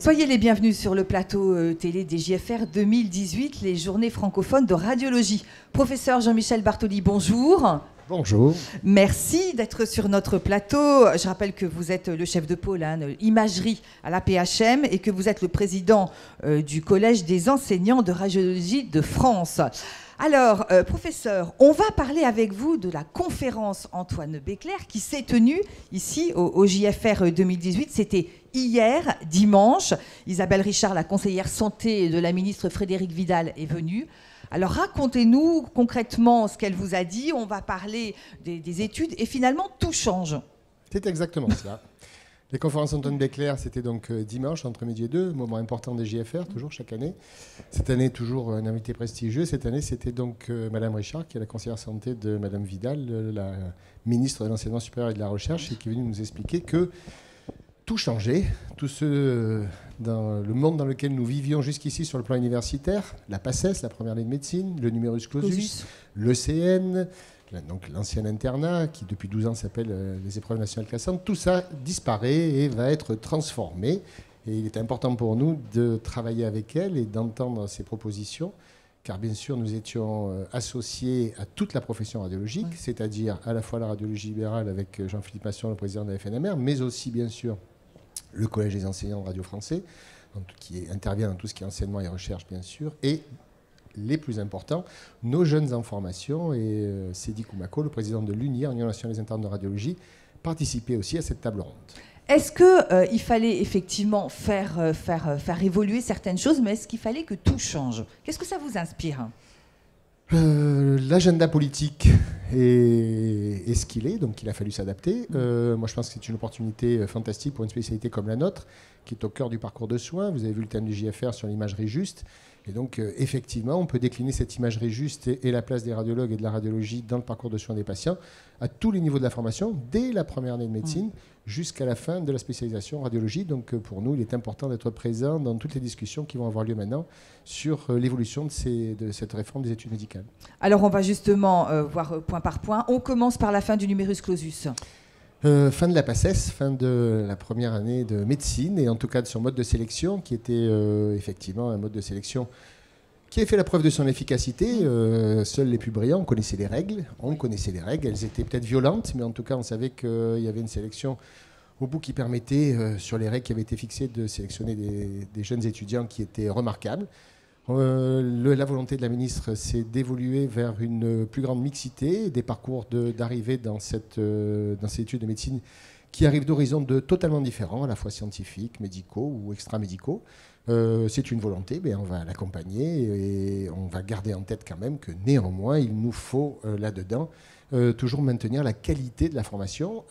Soyez les bienvenus sur le plateau télé des JFR 2018, les journées francophones de radiologie. Professeur Jean-Michel Bartoli, bonjour. Bonjour. Merci d'être sur notre plateau. Je rappelle que vous êtes le chef de pôle imagerie à la PHM et que vous êtes le président du Collège des enseignants de radiologie de France. Alors, professeur, on va parler avec vous de la conférence Antoine Béclère qui s'est tenue ici au JFR 2018. C'était hier, dimanche. Isabelle Richard, la conseillère santé de la ministre Frédérique Vidal, est venue. Alors, racontez-nous concrètement ce qu'elle vous a dit. On va parler des études et finalement, tout change. C'est exactement cela. Les conférences Antoine Béclère, c'était donc dimanche, entre midi et 2, moment important des JFR, toujours chaque année. Cette année, toujours un invité prestigieux. Cette année, c'était donc Madame Richard, qui est la conseillère santé de Madame Vidal, la ministre de l'Enseignement supérieur et de la Recherche, et qui est venue nous expliquer que tout changeait. Tout ce dans le monde dans lequel nous vivions jusqu'ici sur le plan universitaire, la PACES, la première année de médecine, le numerus clausus, l'ECN, donc l'ancien internat, qui depuis 12 ans s'appelle les épreuves nationales classantes, tout ça disparaît et va être transformé. Et il est important pour nous de travailler avec elle et d'entendre ses propositions, car bien sûr nous étions associés à toute la profession radiologique, c'est-à-dire à la fois la radiologie libérale avec Jean-Philippe Masson, le président de la FNMR, mais aussi bien sûr le Collège des enseignants de radio français, qui intervient dans tout ce qui est enseignement et recherche bien sûr, et les plus importants, nos jeunes en formation, et Cédric Koumako, le président de l'UNIR, Union nationale des internes de radiologie, participait aussi à cette table ronde. Est-ce qu'il fallait effectivement faire évoluer certaines choses, mais est-ce qu'il fallait que tout change? Qu'est-ce que ça vous inspire? L'agenda politique est ce qu'il est, donc il a fallu s'adapter. Moi, je pense que c'est une opportunité fantastique pour une spécialité comme la nôtre, qui est au cœur du parcours de soins. Vous avez vu le thème du JFR sur l'imagerie juste. Et donc, effectivement, on peut décliner cette imagerie juste et la place des radiologues et de la radiologie dans le parcours de soins des patients à tous les niveaux de la formation, dès la première année de médecine jusqu'à la fin de la spécialisation en radiologie. Donc, pour nous, il est important d'être présent dans toutes les discussions qui vont avoir lieu maintenant sur l'évolution de cette réforme des études médicales. Alors, on va justement voir point par point. On commence par la fin du numerus clausus. Fin de la PACES, fin de la première année de médecine, et en tout cas de son mode de sélection, qui était effectivement un mode de sélection qui a fait la preuve de son efficacité. Seuls les plus brillants connaissaient les règles. On connaissait les règles, elles étaient peut-être violentes, mais en tout cas on savait qu'il y avait une sélection au bout qui permettait, sur les règles qui avaient été fixées, de sélectionner des jeunes étudiants qui étaient remarquables. La volonté de la ministre, c'est d'évoluer vers une plus grande mixité des parcours d'arrivée dans ces études de médecine qui arrivent d'horizons totalement différents, à la fois scientifiques, médicaux ou extra-médicaux. C'est une volonté, mais on va l'accompagner et on va garder en tête quand même que néanmoins, il nous faut là-dedans toujours maintenir la qualité de la formation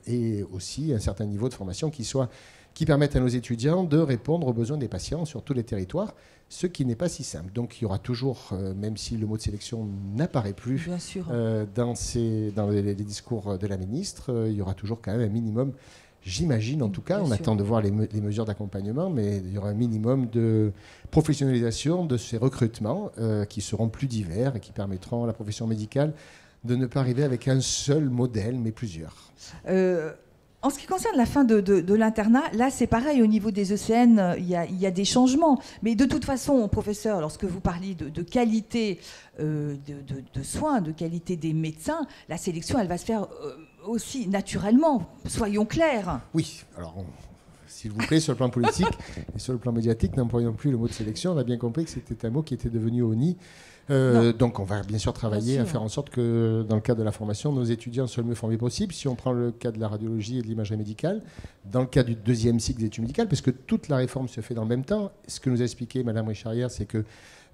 et aussi un certain niveau de formation qui permettent à nos étudiants de répondre aux besoins des patients sur tous les territoires, ce qui n'est pas si simple. Donc il y aura toujours, même si le mot de sélection n'apparaît plus dans les discours de la ministre, il y aura toujours quand même un minimum, j'imagine en tout cas, on attend de voir les mesures d'accompagnement, mais il y aura un minimum de professionnalisation de ces recrutements qui seront plus divers et qui permettront à la profession médicale de ne pas arriver avec un seul modèle, mais plusieurs. En ce qui concerne la fin de l'internat, là c'est pareil, au niveau des ECN, il y a des changements. Mais de toute façon, professeur, lorsque vous parliez de qualité de soins, de qualité des médecins, la sélection, elle va se faire aussi naturellement, soyons clairs. Oui, alors s'il vous plaît, sur le plan politique et sur le plan médiatique, n'employons plus le mot de sélection. On a bien compris que c'était un mot qui était devenu honni. Donc on va bien sûr travailler à faire en sorte que dans le cadre de la formation, nos étudiants soient le mieux formés possible. Si on prend le cas de la radiologie et de l'imagerie médicale, dans le cas du deuxième cycle d'études médicales, parce que toute la réforme se fait dans le même temps, ce que nous a expliqué Mme Richard hier, c'est que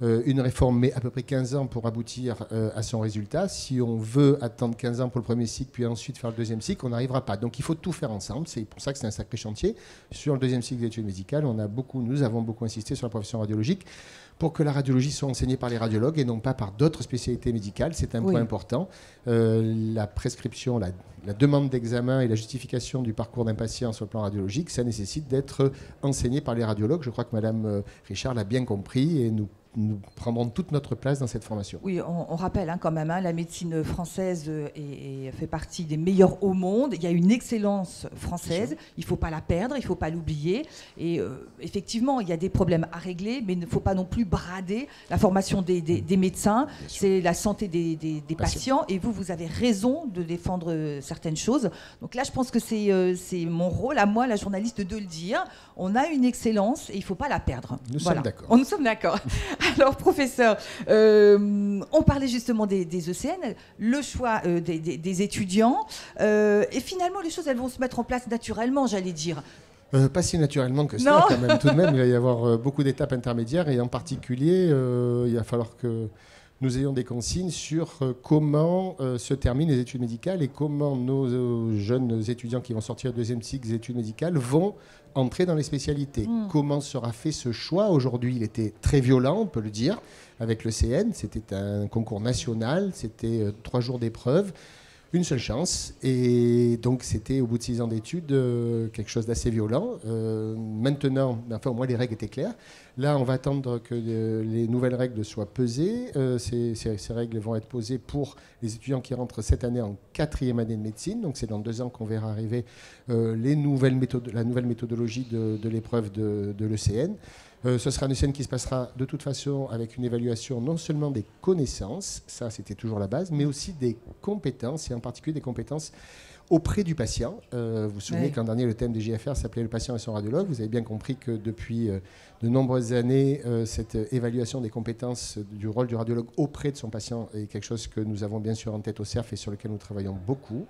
une réforme met à peu près 15 ans pour aboutir à son résultat. Si on veut attendre 15 ans pour le premier cycle, puis ensuite faire le deuxième cycle, on n'arrivera pas. Donc il faut tout faire ensemble. C'est pour ça que c'est un sacré chantier. Sur le deuxième cycle d'études médicales, nous avons beaucoup insisté sur la profession radiologique pour que la radiologie soit enseignée par les radiologues et non pas par d'autres spécialités médicales. C'est un point important. La prescription, la demande d'examen et la justification du parcours d'un patient sur le plan radiologique, ça nécessite d'être enseigné par les radiologues. Je crois que Mme Richard l'a bien compris et nous nous prendrons toute notre place dans cette formation. Oui, on rappelle quand même, la médecine française fait partie des meilleures au monde. Il y a une excellence française, il ne faut pas la perdre, il ne faut pas l'oublier. Et effectivement, il y a des problèmes à régler, mais il ne faut pas non plus brader la formation des médecins. C'est la santé des patients. Et vous avez raison de défendre certaines choses. Donc là, je pense que c'est mon rôle, à moi, la journaliste, de le dire. On a une excellence et il ne faut pas la perdre. Nous sommes d'accord. Nous sommes d'accord. Alors, professeur, on parlait justement des ECN, le choix des étudiants. Et finalement, les choses, elles vont se mettre en place naturellement, j'allais dire. Pas si naturellement que ça, quand même. Tout de même, il va y avoir beaucoup d'étapes intermédiaires. Et en particulier, il va falloir que nous ayons des consignes sur comment se terminent les études médicales et comment nos jeunes étudiants qui vont sortir de deuxième cycle des études médicales vont entrer dans les spécialités. Comment sera fait ce choix? Aujourd'hui, il était très violent, on peut le dire, avec le CN. C'était un concours national, c'était 3 jours d'épreuve, une seule chance. Et donc, c'était, au bout de 6 ans d'études, quelque chose d'assez violent. Maintenant, enfin, au moins, les règles étaient claires. Là, on va attendre que les nouvelles règles soient pesées. Ces règles vont être posées pour les étudiants qui rentrent cette année en 4e année de médecine. Donc, c'est dans 2 ans qu'on verra arriver la nouvelle méthodologie de l'épreuve de l'ECN. Ce sera une scène qui se passera de toute façon avec une évaluation non seulement des connaissances, ça c'était toujours la base, mais aussi des compétences, et en particulier des compétences auprès du patient. Vous vous souvenez qu'en dernier, le thème des JFR s'appelait le patient et son radiologue. Vous avez bien compris que depuis de nombreuses années, cette évaluation des compétences du rôle du radiologue auprès de son patient est quelque chose que nous avons bien sûr en tête au CERF et sur lequel nous travaillons beaucoup.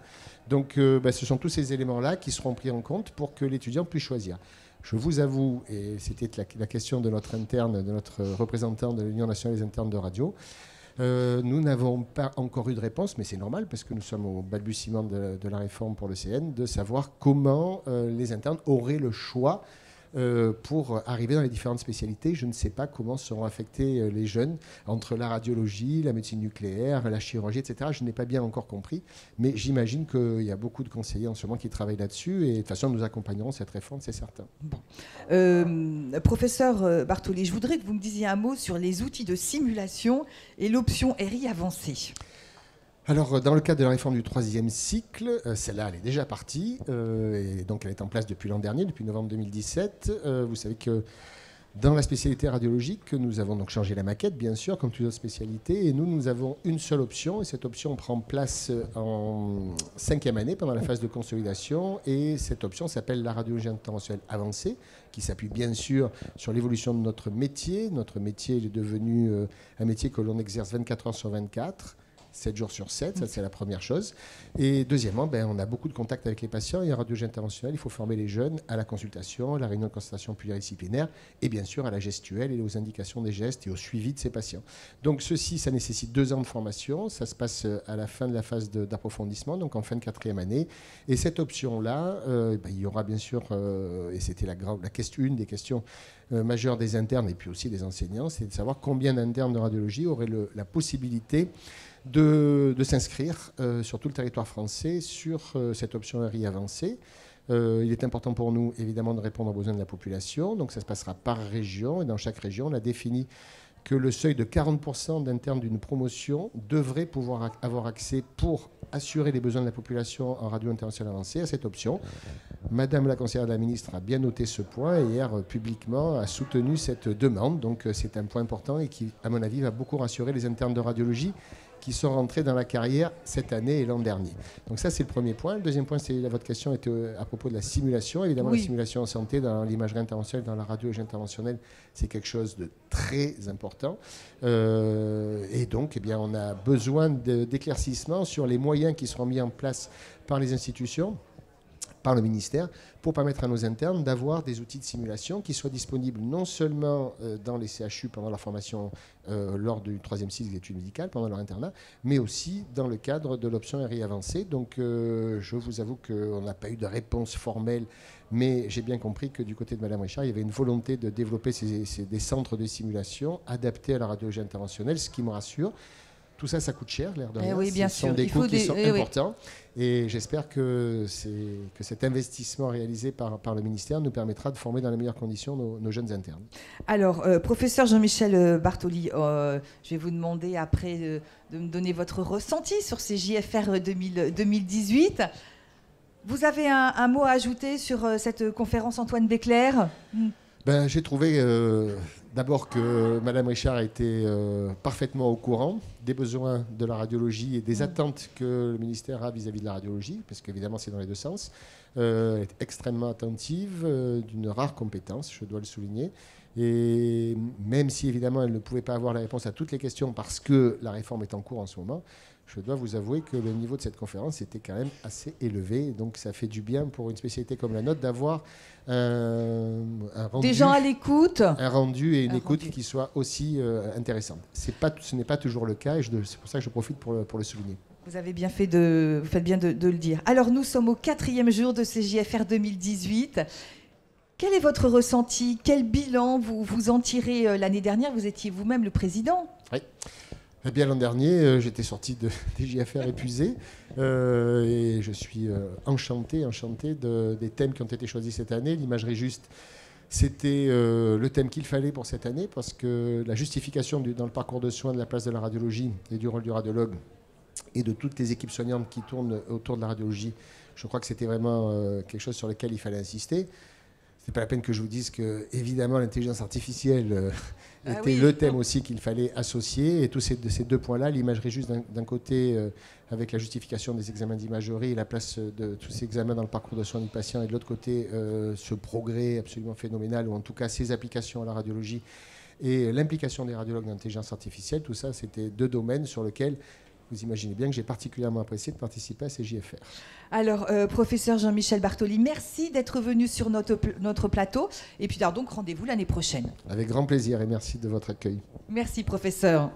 Donc ce sont tous ces éléments-là qui seront pris en compte pour que l'étudiant puisse choisir. Je vous avoue, et c'était la question de notre interne, de notre représentant de l'Union nationale des internes de radio, nous n'avons pas encore eu de réponse, mais c'est normal parce que nous sommes au balbutiement de la réforme pour le CN, de savoir comment les internes auraient le choix pour arriver dans les différentes spécialités. Je ne sais pas comment seront affectés les jeunes entre la radiologie, la médecine nucléaire, la chirurgie, etc. Je n'ai pas bien encore compris, mais j'imagine qu'il y a beaucoup de conseillers en ce moment qui travaillent là-dessus et de toute façon nous accompagnerons cette réforme, c'est certain. Bon. Professeur Barthollet, je voudrais que vous me disiez un mot sur les outils de simulation et l'option RI avancée. Alors, dans le cadre de la réforme du 3e cycle, celle-là, elle est déjà partie, et donc elle est en place depuis l'an dernier, depuis novembre 2017. Vous savez que dans la spécialité radiologique, nous avons donc changé la maquette, bien sûr, comme toutes les autres spécialités, et nous avons une seule option, et cette option prend place en 5e année, pendant la phase de consolidation, et cette option s'appelle la radiologie interventionnelle avancée, qui s'appuie bien sûr sur l'évolution de notre métier. Notre métier il est devenu un métier que l'on exerce 24 heures sur 24, 7 jours sur 7, ça c'est la première chose. Et deuxièmement, on a beaucoup de contacts avec les patients et en radiologie interventionnelle, il faut former les jeunes à la consultation, à la réunion de consultation pluridisciplinaire et bien sûr à la gestuelle et aux indications des gestes et au suivi de ces patients. Donc ceci, ça nécessite 2 ans de formation, ça se passe à la fin de la phase d'approfondissement, donc en fin de 4e année. Et cette option-là, il y aura bien sûr, et c'était une des questions majeures des internes et puis aussi des enseignants, c'est de savoir combien d'internes de radiologie auraient la possibilité de s'inscrire sur tout le territoire français sur cette option RI avancée. Il est important pour nous, évidemment, de répondre aux besoins de la population. Donc, ça se passera par région. Et dans chaque région, on a défini que le seuil de 40% d'internes d'une promotion devrait pouvoir avoir accès pour assurer les besoins de la population en radio interventionnelle avancée à cette option. Madame la conseillère de la ministre a bien noté ce point et hier, publiquement, a soutenu cette demande. Donc, c'est un point important et qui, à mon avis, va beaucoup rassurer les internes de radiologie qui sont rentrés dans la carrière cette année et l'an dernier. Donc ça, c'est le premier point. Le deuxième point, votre question était à propos de la simulation. Évidemment, oui. La simulation en santé, dans l'imagerie interventionnelle, dans la radiologie interventionnelle, c'est quelque chose de très important. Et donc, on a besoin d'éclaircissements sur les moyens qui seront mis en place par les institutions, par le ministère, pour permettre à nos internes d'avoir des outils de simulation qui soient disponibles non seulement dans les CHU pendant leur formation lors du 3e cycle d'études médicales, pendant leur internat, mais aussi dans le cadre de l'option RI avancée. Donc je vous avoue qu'on n'a pas eu de réponse formelle, mais j'ai bien compris que du côté de Mme Richard, il y avait une volonté de développer des centres de simulation adaptés à la radiologie interventionnelle, ce qui me rassure. tout ça, ça coûte cher, l'air de rien. Oui, bien Ce sont sûr. des coûts qui sont oui. importants. Et j'espère que cet investissement réalisé par le ministère nous permettra de former dans les meilleures conditions nos jeunes internes. Alors, professeur Jean-Michel Bartoli, je vais vous demander après de me donner votre ressenti sur ces JFR 2018. Vous avez un mot à ajouter sur cette conférence Antoine Béclair ? J'ai trouvé d'abord que Madame Richard a été parfaitement au courant des besoins de la radiologie et des attentes que le ministère a vis-à-vis de la radiologie, parce qu'évidemment c'est dans les deux sens. Elle est extrêmement attentive, d'une rare compétence, je dois le souligner. Et même si évidemment elle ne pouvait pas avoir la réponse à toutes les questions parce que la réforme est en cours en ce moment, je dois vous avouer que le niveau de cette conférence était quand même assez élevé. Donc ça fait du bien pour une spécialité comme la nôtre d'avoir un rendu, des gens à l'écoute. Un rendu et une écoute qui soit aussi intéressante. Ce n'est pas toujours le cas et c'est pour ça que je profite pour le souligner. Vous faites bien de le dire. Alors nous sommes au 4e jour de ces JFR 2018. Quel est votre ressenti ? Quel bilan vous en tirez l'année dernière ? Vous étiez vous-même le président. Oui. Eh bien, l'an dernier, j'étais sorti des JFR épuisés et je suis enchanté des thèmes qui ont été choisis cette année. L'imagerie juste, c'était le thème qu'il fallait pour cette année parce que la justification dans le parcours de soins de la place de la radiologie et du rôle du radiologue et de toutes les équipes soignantes qui tournent autour de la radiologie, je crois que c'était vraiment quelque chose sur lequel il fallait insister. C'est pas la peine que je vous dise que, évidemment, l'intelligence artificielle était le thème aussi qu'il fallait associer. Et tous ces deux points-là, l'imagerie juste d'un côté, avec la justification des examens d'imagerie et la place de tous ces examens dans le parcours de soins du patient, et de l'autre côté, ce progrès absolument phénoménal, ou en tout cas ces applications à la radiologie et l'implication des radiologues dans l'intelligence artificielle, tout ça, c'était deux domaines sur lesquels vous imaginez bien que j'ai particulièrement apprécié de participer à ces JFR. Alors, professeur Jean-Michel Bartoli, merci d'être venu sur notre plateau. Et puis, donc, rendez-vous l'année prochaine. Avec grand plaisir et merci de votre accueil. Merci, professeur.